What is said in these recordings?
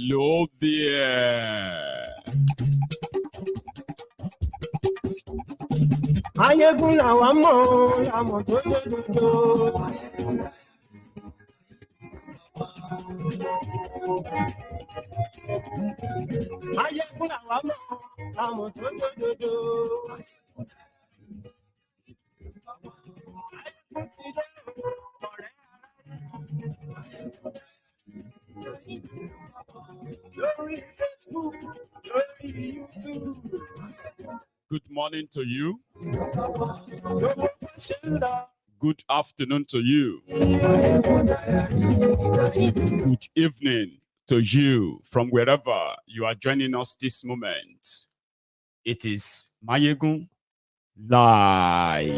Hello there. Ayégun làwa mọ̀, àmọ̀ tó lódodo. Ayégun làwa mọ̀, àmọ̀ tó lódodo. Ayégun ti dé ọ̀rẹ́ lórí Facebook, lórí YouTube. Good morning to you. Good afternoon to you. Good evening to you from wherever you are joining us this moment. It is Mayegun Live.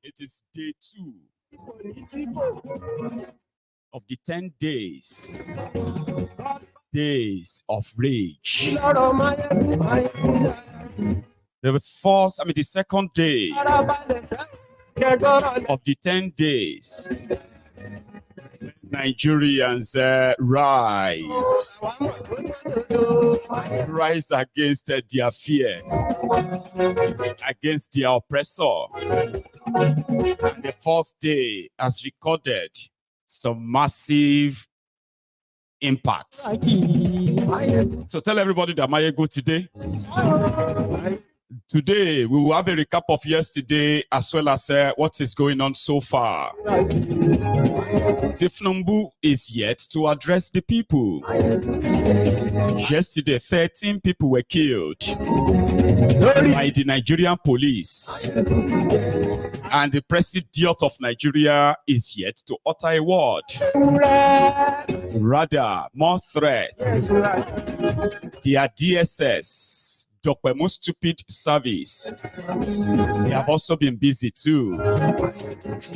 It is day 2 of the 10 days of rage. The second day of the 10 days. Nigerians rise against their fear, against their oppressor. And the first day has recorded some massive impacts. So tell everybody that Mayego today. Today, we will have a recap of yesterday as well as what is going on so far. Tifnumbu is yet to address the people. Yesterday, 13 people were killed by the Nigerian police. And the president of Nigeria is yet to utter a word. Rather, more threats. Their DSS, the most stupid service. They have also been busy too,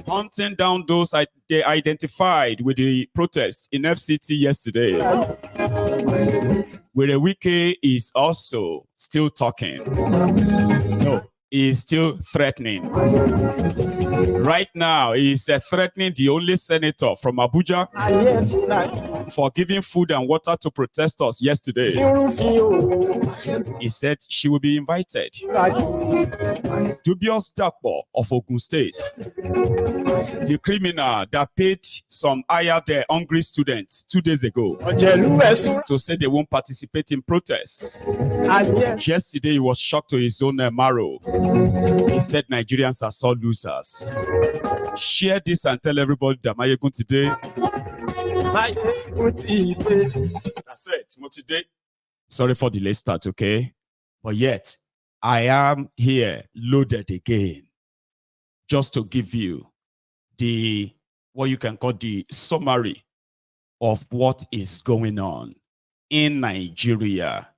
hunting down those they identified with the protests in FCT yesterday. Where Wike is also still talking. No, he is still threatening. Right now, he is threatening the only senator from Abuja for giving food and water to protesters yesterday. He said she will be invited. Dubious Dakpo of Ogun State, the criminal that paid some hired hungry students 2 days ago to say they won't participate in protests. Yesterday, he was shocked to his own marrow. He said Nigerians are so losers. Share this and tell everybody that Mayegun today. That's it. Today. Sorry for the late start, okay? But yet, I am here loaded again. Just to give you what you can call the summary of what is going on in Nigeria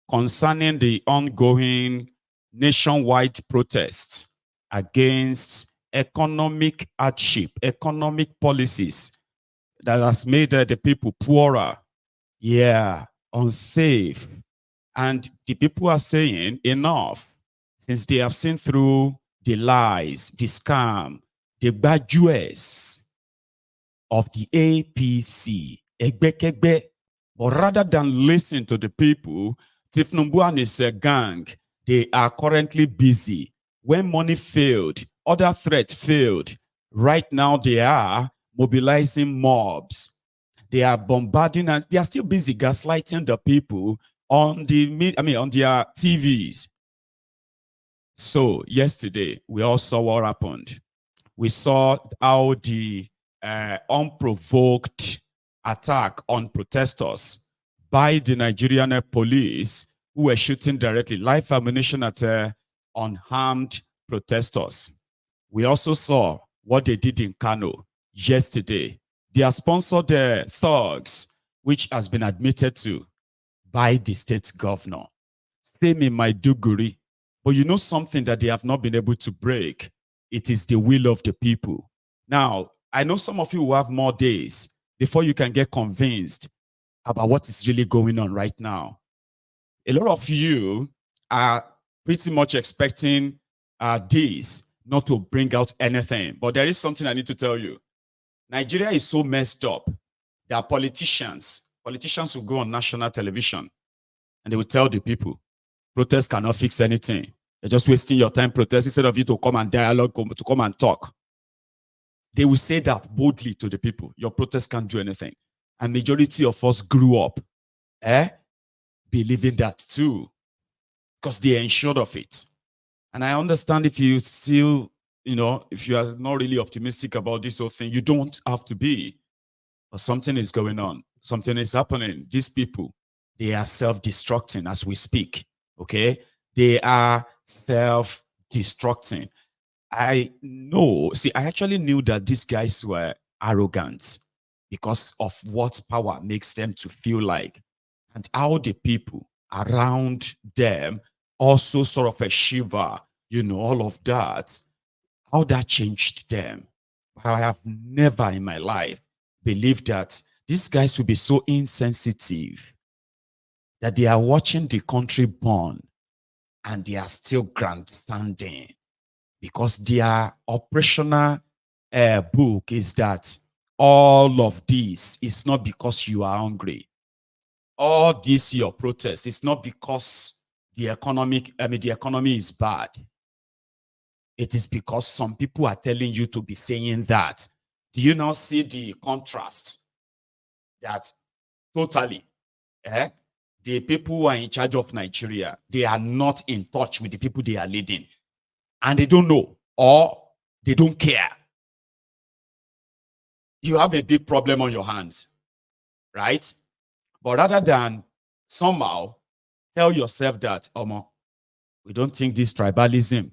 concerning the ongoing nationwide protests against economic hardship, economic policies that has made the people poorer, unsafe. And the people are saying enough, since they have seen through the lies, the scam, the bad US of the APC, Egbekegbe. But rather than listen to the people, Tifnumbu and his gang, they are currently busy. When money failed, other threats failed. Right now, they are mobilizing mobs. They are bombarding, and they are still busy gaslighting the people on on their TVs. So yesterday, we all saw what happened. We saw how the unprovoked attack on protesters by the Nigerian police, who were shooting directly live ammunition at unarmed protesters. We also saw what they did in Kano yesterday. They are sponsored thugs, which has been admitted to by the state governor. Same in Maiduguri. But you know something that they have not been able to break? It is the will of the people. Now, I know some of you will have more days before you can get convinced about what is really going on right now. A lot of you are pretty much expecting this not to bring out anything. But there is something I need to tell you. Nigeria is so messed up that politicians will go on national television and they will tell the people, protest cannot fix anything. You're just wasting your time protesting instead of you to come and dialogue, to come and talk. They will say that boldly to the people. Your protest can't do anything. And majority of us grew up believing that too, because they are ensured of it. And I understand if you still, if you are not really optimistic about this whole thing, you don't have to be. But something is going on. Something is happening. These people, they are self-destructing as we speak. Okay? They are self-destructing. I actually knew that these guys were arrogant because of what power makes them to feel like, and how the people around them also sort of a shiver, all of that, how that changed them. I have never in my life believed that these guys will be so insensitive that they are watching the country burn and they are still grandstanding, because their operational book is that all of this is not because you are hungry. All this your protest is not because the economy is bad. It is because some people are telling you to be saying that. Do you now see the contrast? That totally, the people who are in charge of Nigeria, they are not in touch with the people they are leading. And they don't know, or they don't care. You have a big problem on your hands, right? But rather than somehow tell yourself that, we don't think this tribalism,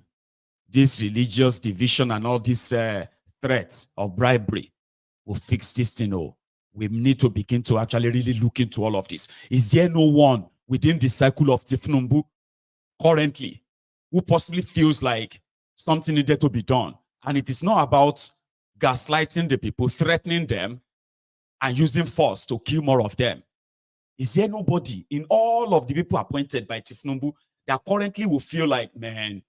this religious division, and all these threats of bribery will fix this thing. Oh, we need to begin to actually really look into all of this. Is there no one within the cycle of Tifnumbu currently who possibly feels like something needed to be done? And it is not about gaslighting the people, threatening them, and using force to kill more of them. Is there nobody in all of the people appointed by Tifnumbu that currently will feel like, man,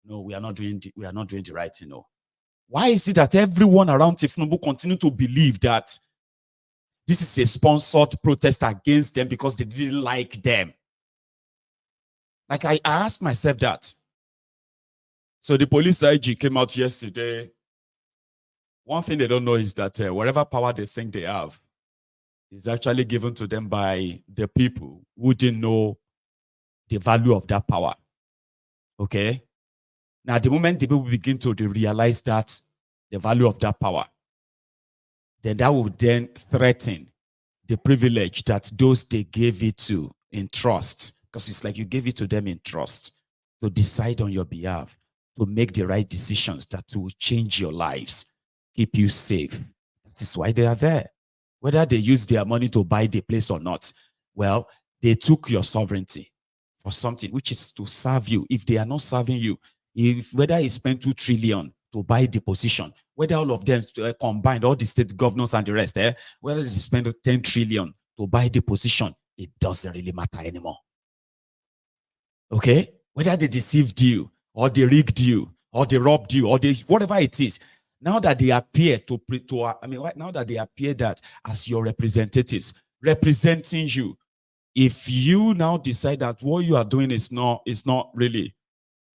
no, we are not doing the right thing? No. Why is it that everyone around Tifnumbu continue to believe that this is a sponsored protest against them because they didn't like them? Like, I asked myself that. So the police IG came out yesterday. One thing they don't know is that whatever power they think they have is actually given to them by the people who didn't know the value of that power. Okay? Now, the moment the people begin to realize that the value of that power, then that will then threaten the privilege that those they gave it to in trust, because it's like you gave it to them in trust to decide on your behalf, to make the right decisions that will change your lives, keep you safe. That is why they are there. Whether they use their money to buy the place or not, well, they took your sovereignty for something, which is to serve you. If they are not serving you, whether he spent 2 trillion to buy the position, whether all of them combined, all the state governors and the rest, whether they spend 10 trillion to buy the position, it doesn't really matter anymore. Okay? Whether they deceived you, or they rigged you, or they robbed you, or they, whatever it is, now that they appear now that they appear that as your representatives, representing you, if you now decide that what you are doing is not really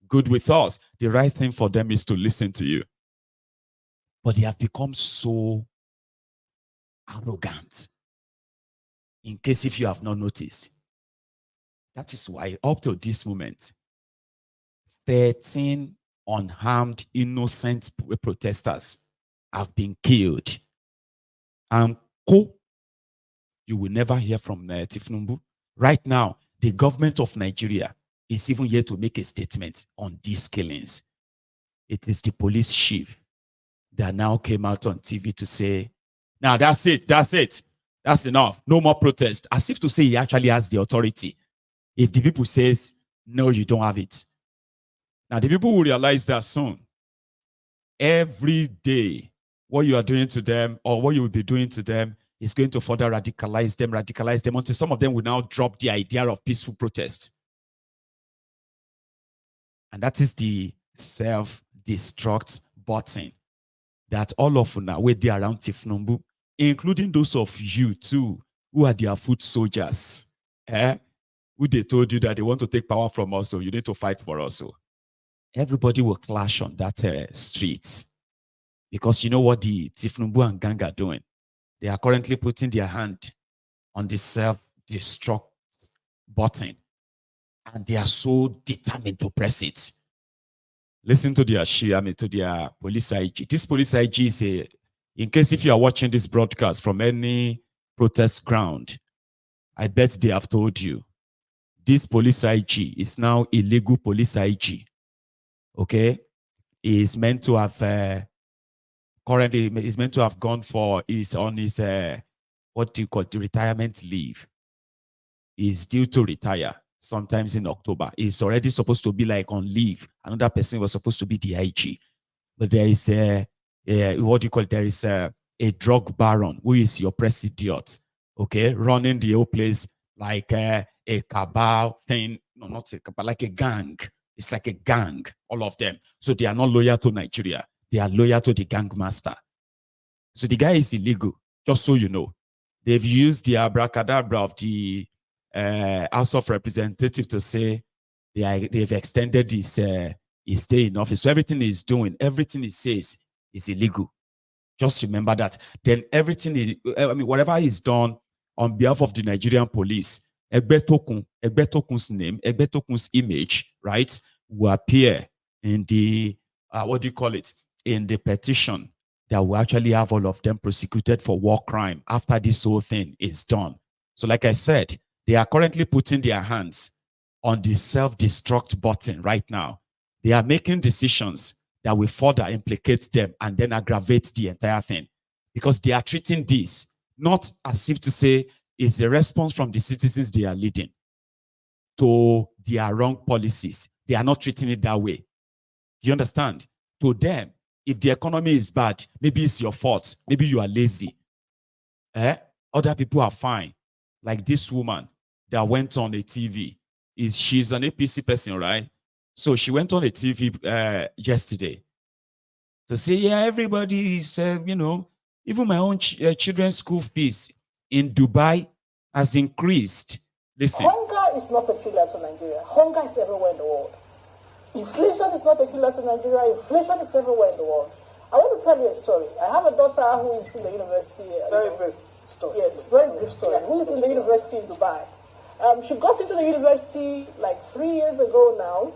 good with us, the right thing for them is to listen to you. But they have become so arrogant. In case if you have not noticed, that is why up to this moment, 13 unharmed, innocent protesters have been killed. And you will never hear from Tifnumbu. Right now, the government of Nigeria is even yet to make a statement on these killings. It is the police chief that now came out on TV to say, now that's it, that's enough, no more protest, as if to say he actually has the authority. If the people says, no, you don't have it. Now the people will realize that soon. Every day, what you are doing to them, or what you will be doing to them, is going to further radicalize them, until some of them will now drop the idea of peaceful protest. And that is the self-destruct button that all of now wait there around Tifnumbu, including those of you too, who are their foot soldiers. Who they told you that they want to take power from us, so you need to fight for us. So everybody will clash on that street. Because you know what the Tifnumbu and gang are doing? They are currently putting their hand on the self-destruct button. And they are so determined to press it. Listen to their to their police IG. This police IG is in case if you are watching this broadcast from any protest ground, I bet they have told you. This police IG is now illegal police IG. Okay? Is meant to have currently is meant to have gone for is on his what do you call the retirement leave. Is due to retire sometimes in October. It's already supposed to be like on leave. Another person was supposed to be the IG. But there is what do you call it? There is a drug baron who is your president, okay, running the whole place like a cabal thing. No, not a cabal, like a gang. It's like a gang, all of them. So they are not loyal to Nigeria. They are loyal to the gang master. So the guy is illegal, just so you know. They've used the abracadabra of the House of Representatives to say they've extended his stay in office. So everything he's doing, everything he says is illegal. Just remember that. Then everything, whatever he's done on behalf of the Nigerian police, Egbetokun's name, Egbetokun's image, right, will appear in the, what do you call it, in the petition that will actually have all of them prosecuted for war crime after this whole thing is done. So like I said, they are currently putting their hands on the self-destruct button right now. They are making decisions that will further implicate them and then aggravate the entire thing. Because they are treating this not as if to say it's a response from the citizens they are leading to their wrong policies. They are not treating it that way. You understand? To them, if the economy is bad, maybe it's your fault. Maybe you are lazy. Other people are fine. Like this woman that went on a TV. She's an APC person, right? So she went on a TV yesterday to say, yeah, everybody is, even my own children's school fees in Dubai has increased. Listen. Hunger is not peculiar to Nigeria. Hunger is everywhere in the world. Inflation is not peculiar to Nigeria. Inflation is everywhere in the world. I want to tell you a story. I have a daughter who is in the university. Very brief story. Yes, very brief story. Who is in the university in Dubai. She got into the university like 3 years ago now.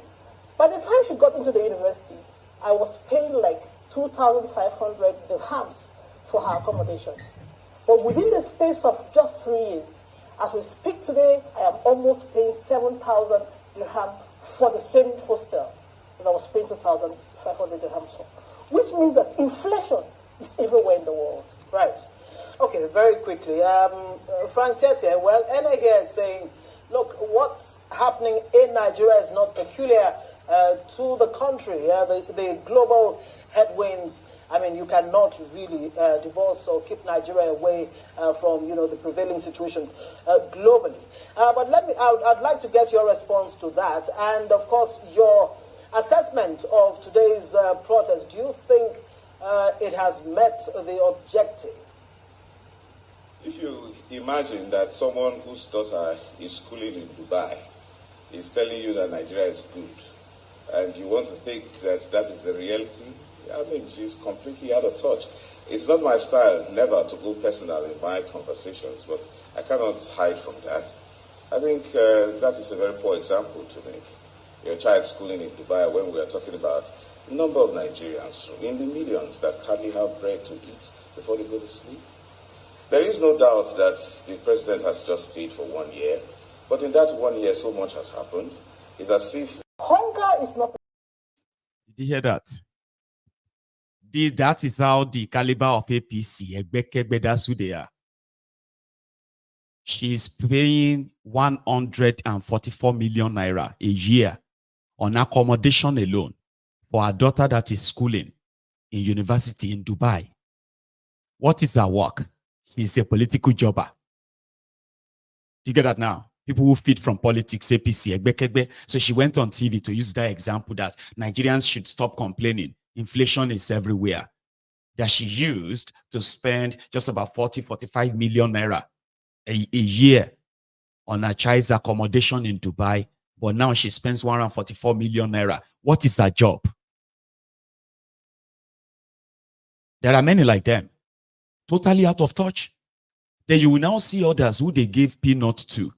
By the time she got into the university, I was paying like 2,500 dirhams for her accommodation. But within the space of just 3 years, as we speak today, I am almost paying 7,000 dirham for the same hostel that I was paying 2,500 dirhams for. Which means that inflation is everywhere in the world. Right. Okay, very quickly. Frank Tete, well, Ene here is saying, look, what's happening in Nigeria is not peculiar to the country. The global headwinds, I mean, you cannot really divorce or keep Nigeria away from, the prevailing situation globally. But I'd like to get your response to that. And, of course, your assessment of today's protest. Do you think it has met the objective? If you imagine that someone whose daughter is schooling in Dubai is telling you that Nigeria is good, and you want to think that that is the reality, I mean, she's completely out of touch. It's not my style, never to go personal in my conversations, but I cannot hide from that. I think that is a very poor example to make. Your child schooling in Dubai when we are talking about a number of Nigerians in the millions that hardly have bread to eat before they go to sleep. There is no doubt that the president has just stayed for 1 year, but in that 1 year so much has happened. It's as if hunger is not. Did you hear that? That is how the caliber of APC, that's who they are. She's paying 144 million naira a year on accommodation alone for her daughter that is schooling in university in Dubai. What is her work? She's a political jobber. You get that now? people who feed from politics, APC, Egbekegbe. So she went on TV to use that example that Nigerians should stop complaining. Inflation is everywhere. That she used to spend just about 45 million naira a year on her child's accommodation in Dubai. But now she spends 144 million naira. What is her job? There are many like them, totally out of touch. Then you will now see others who they gave peanuts to.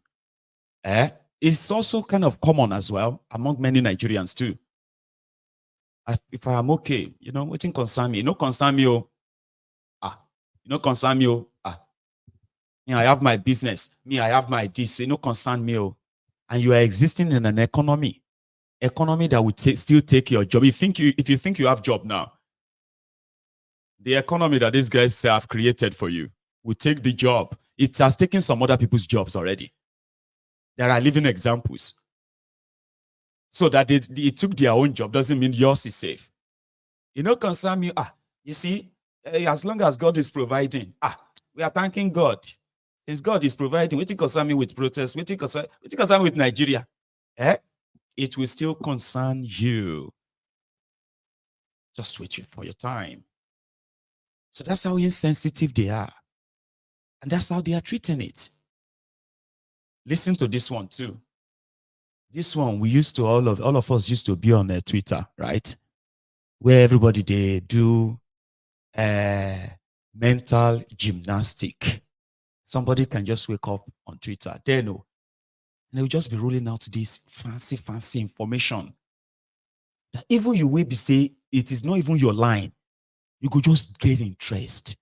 It's also kind of common as well among many Nigerians too. If I am okay, what thing concern me? No concern me. Concern me. I have my business. I have my this. No concern me. And you are existing in an economy that will still take your job. If you think you have job now, the economy that these guys say have created for you will take the job. It has taken some other people's jobs already. There are living examples. So that it took their own job doesn't mean yours is safe. Concern me. You see, as long as God is providing, we are thanking God. Since God is providing, what concern me with protests? What concern me with Nigeria? It will still concern you. Just wait for your time. So that's how insensitive they are. And that's how they are treating it. Listen to this one too. This one, all of us used to be on Twitter, right? Where everybody, they do mental gymnastic. Somebody can just wake up on Twitter. They know. And they'll just be rolling out this fancy information. That even you will be say it is not even your line. You could just get interest.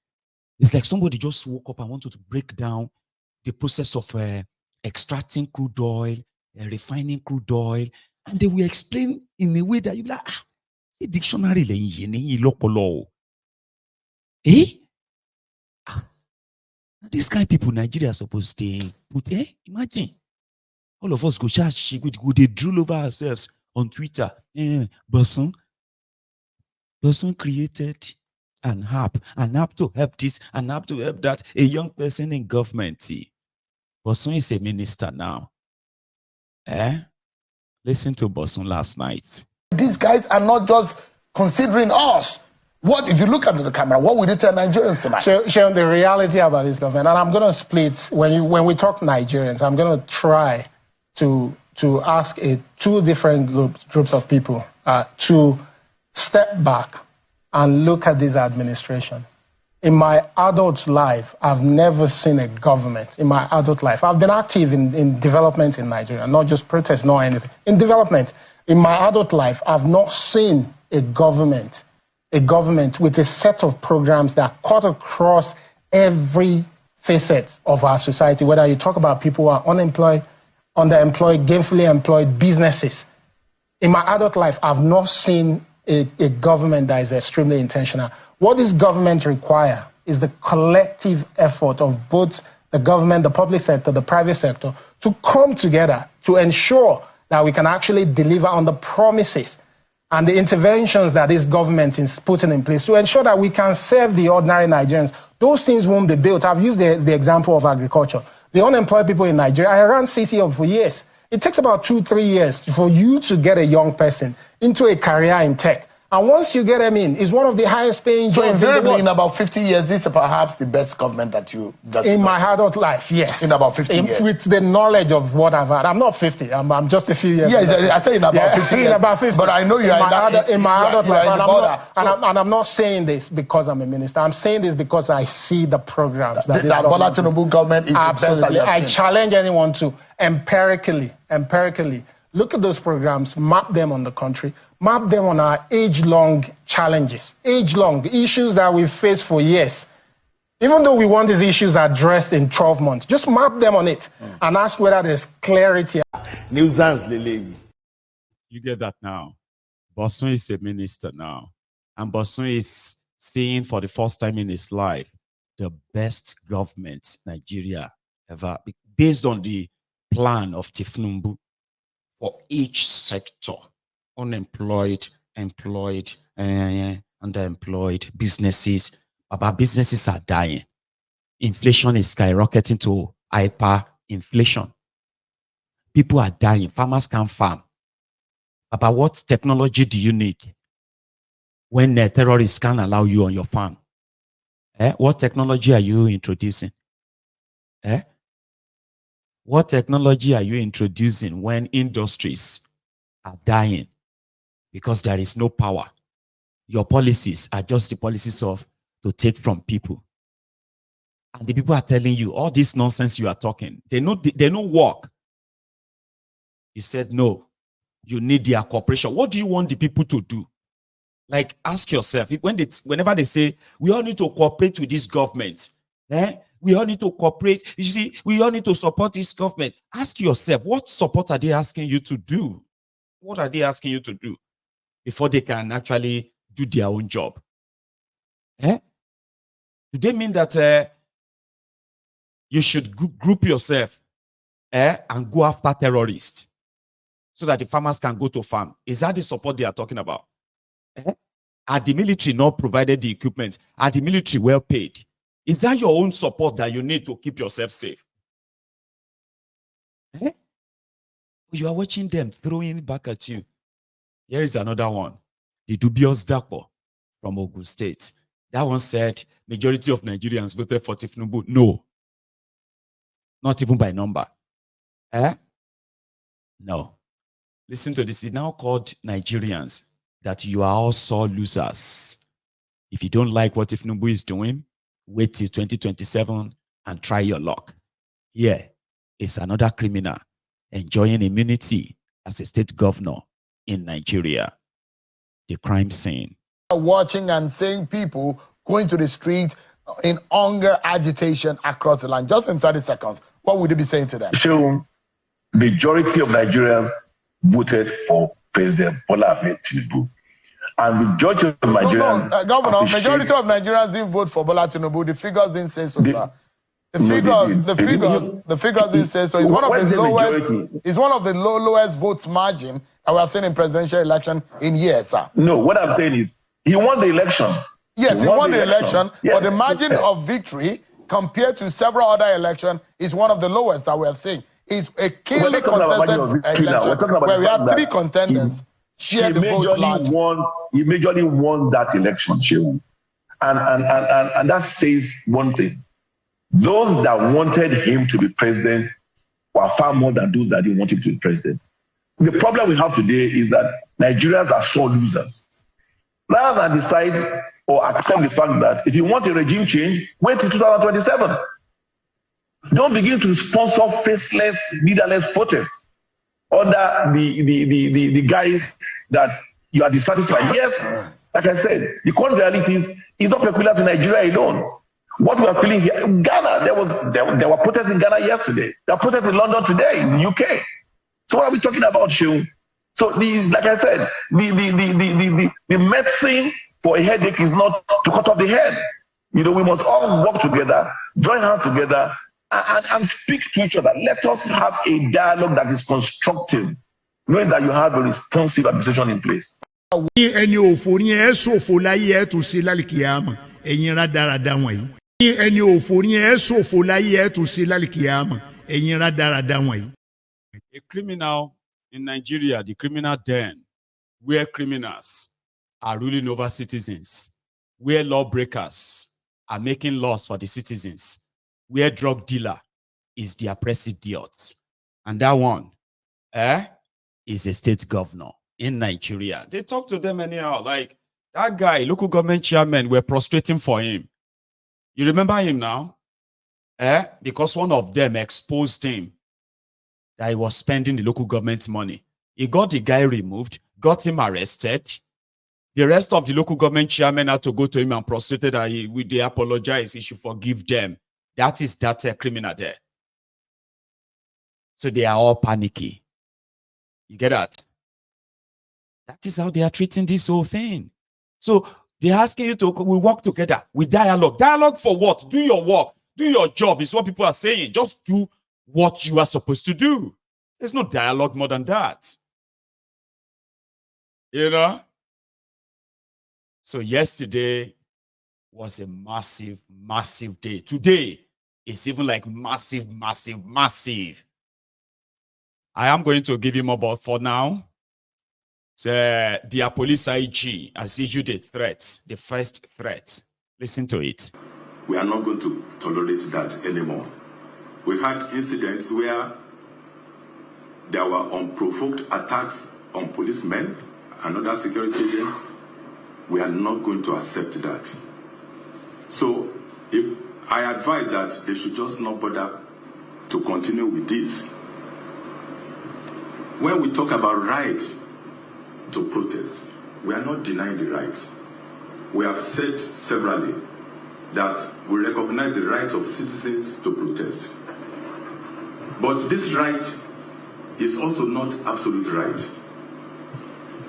It's like somebody just woke up and wanted to break down the process of extracting crude oil, refining crude oil, and they will explain in a way that you'll be like, the dictionary this kind of people Nigeria are supposed to put, imagine. All of us go they drool over ourselves on Twitter. Bosun created an app to help this, an app to help that. A young person in government. Bosun is a minister now. Listen to Bosun last night. These guys are not just considering us. What if you look at the camera? What would you tell Nigerians tonight? Sharing the reality about this government, and I'm going to split when we talk Nigerians. I'm going to try to ask two different groups of people to step back and look at this administration. In my adult life, I've never seen a government. In my adult life, I've been active in development in Nigeria, not just protests, nor anything. In development, in my adult life, I've not seen a government with a set of programs that cut across every facet of our society, whether you talk about people who are unemployed, underemployed, gainfully employed, businesses. In my adult life, I've not seen a government that is extremely intentional. What this government requires is the collective effort of both the government, the public sector, the private sector, to come together to ensure that we can actually deliver on the promises and the interventions that this government is putting in place to ensure that we can serve the ordinary Nigerians. Those things won't be built. I've used the example of agriculture. The unemployed people in Nigeria, I ran CCO for years. It takes about 2-3 years for you to get a young person into a career in tech. And once you get them in, it's one of the highest paying jobs in the world. In about 50 years, this is perhaps the best government that in my adult life, yes. In about 50 years. With the knowledge of what I've had. I'm not 50. I'm just a few years. Yes, I say in about 50 years. In about 50. But I know you are in my adult life. And I'm not saying this because I'm a minister. I'm saying this because I see the programs that the Bola Tinubu government is absolutely. I challenge anyone to empirically look at those programs, map them on the country, map them on our age-long challenges, age-long issues that we face for years. Even though we want these issues addressed in 12 months, just map them on it and ask whether there's clarity. You get that now. Bosun is a minister now. And Bosun is seeing for the first time in his life the best government Nigeria ever, based on the plan of Tifnumbu. For each sector, unemployed, employed, underemployed, businesses. But businesses are dying. Inflation is skyrocketing to hyperinflation. People are dying. Farmers can't farm. About what technology do you need when terrorists can't allow you on your farm? What technology are you introducing? What technology are you introducing when industries are dying because there is no power? Your policies are just the policies to take from people. And the people are telling you all this nonsense you are talking. They know work. You said no. You need their cooperation. What do you want the people to do? Like, ask yourself, whenever they say, we all need to cooperate with this government, we all need to cooperate. You see, we all need to support this government. Ask yourself, what support are they asking you to do? What are they asking you to do before they can actually do their own job? Do they mean that you should group yourself and go after terrorists so that the farmers can go to farm? Is that the support they are talking about? Are the military not provided the equipment? Are the military well paid? Is that your own support that you need to keep yourself safe? You are watching them throwing it back at you. Here is another one. The dubious Dapo from Ogun State. That one said, majority of Nigerians voted for Tinubu. No. Not even by number. No. Listen to this. It's now called Nigerians that you are all sore losers. If you don't like what Tinubu is doing, wait till 2027 and try your luck. Here is another criminal enjoying immunity as a state governor in Nigeria. The crime scene. Watching and seeing people going to the street in hunger agitation across the land. Just in 30 seconds, what would you be saying to them? So, majority of Nigerians voted for President Bola Ahmed Tinubu. And majority of Nigerians... Governor, majority of Nigerians didn't vote for Bola Tinubu. The figures didn't say so, sir. The figures didn't say so. It's one of the lowest. It's one of the lowest votes margin that we have seen in presidential election in years, sir. No, what I'm saying is he won the election. Yes, he won the election, yes, but the margin of victory compared to several other elections is one of the lowest that we have seen. It's a keenly contested election where we have three contenders share the votes largely. He majorly won that election, Shehu. And that says one thing. Those that wanted him to be president were far more than those that didn't want him to be president. The problem we have today is that Nigerians are sore losers. Rather than decide or accept the fact that if you want a regime change, wait till 2027. Don't begin to sponsor faceless, leaderless protests under the guise that you are dissatisfied. Yes, like I said, the current reality is not peculiar to Nigeria alone. What we are feeling here, in Ghana, there were protests in Ghana yesterday. There are protests in London today, in the UK. So what are we talking about, Shehu? So, like I said, the medicine for a headache is not to cut off the head. You know, we must all work together, join hands together, and speak to each other. Let us have a dialogue that is constructive, knowing that you have a responsive administration in place. A criminal in Nigeria, the criminal den, where criminals are ruling over citizens, where lawbreakers are making laws for the citizens, where drug dealer is the oppressive idiot. And that one is a state governor in Nigeria. They talk to them anyhow. Like that guy, local government chairman, were prostrating for him. You remember him now? Because one of them exposed him that he was spending the local government money. He got the guy removed, got him arrested. The rest of the local government chairman had to go to him and prostrated that they apologize, he should forgive them. That is that criminal there. So they are all panicky. You get that? That is how they are treating this whole thing. So they're asking you to we work together with dialogue. Dialogue for what? Do your work. Do your job is what people are saying. Just do what you are supposed to do. There's no dialogue more than that. You know? So yesterday was a massive, massive day. Today is even like massive, massive, massive. I am going to give you more, but for now, the police IG has issued a threat, the first threat. Listen to it. We are not going to tolerate that anymore. We had incidents where there were unprovoked attacks on policemen and other security agents. We are not going to accept that. So if I advise that they should just not bother to continue with this. When we talk about rights to protest, we are not denying the rights. We have said severally that we recognize the rights of citizens to protest. But this right is also not absolute right.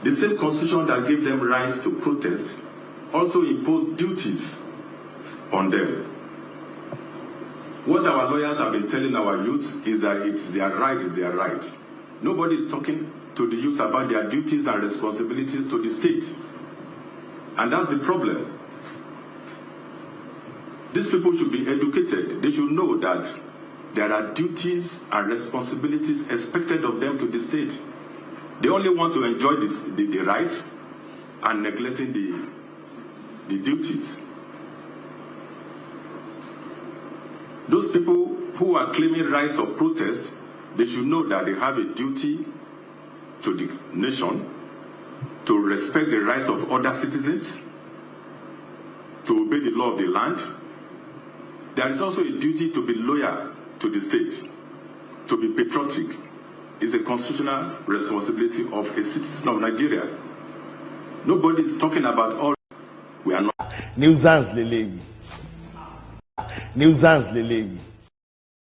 The same constitution that gave them rights to protest also imposed duties on them. What our lawyers have been telling our youth is that it's their right. Nobody is talking to the youth about their duties and responsibilities to the state. And that's the problem. These people should be educated. They should know that there are duties and responsibilities expected of them to the state. They only want to enjoy the rights and neglecting the duties. Those people who are claiming rights of protest, they should know that they have a duty to the nation to respect the rights of other citizens, to obey the law of the land. There is also a duty to be loyal to the state, to be patriotic. Is a constitutional responsibility of a citizen of Nigeria. Nobody is talking about all. We are not. Nuisance, Lele.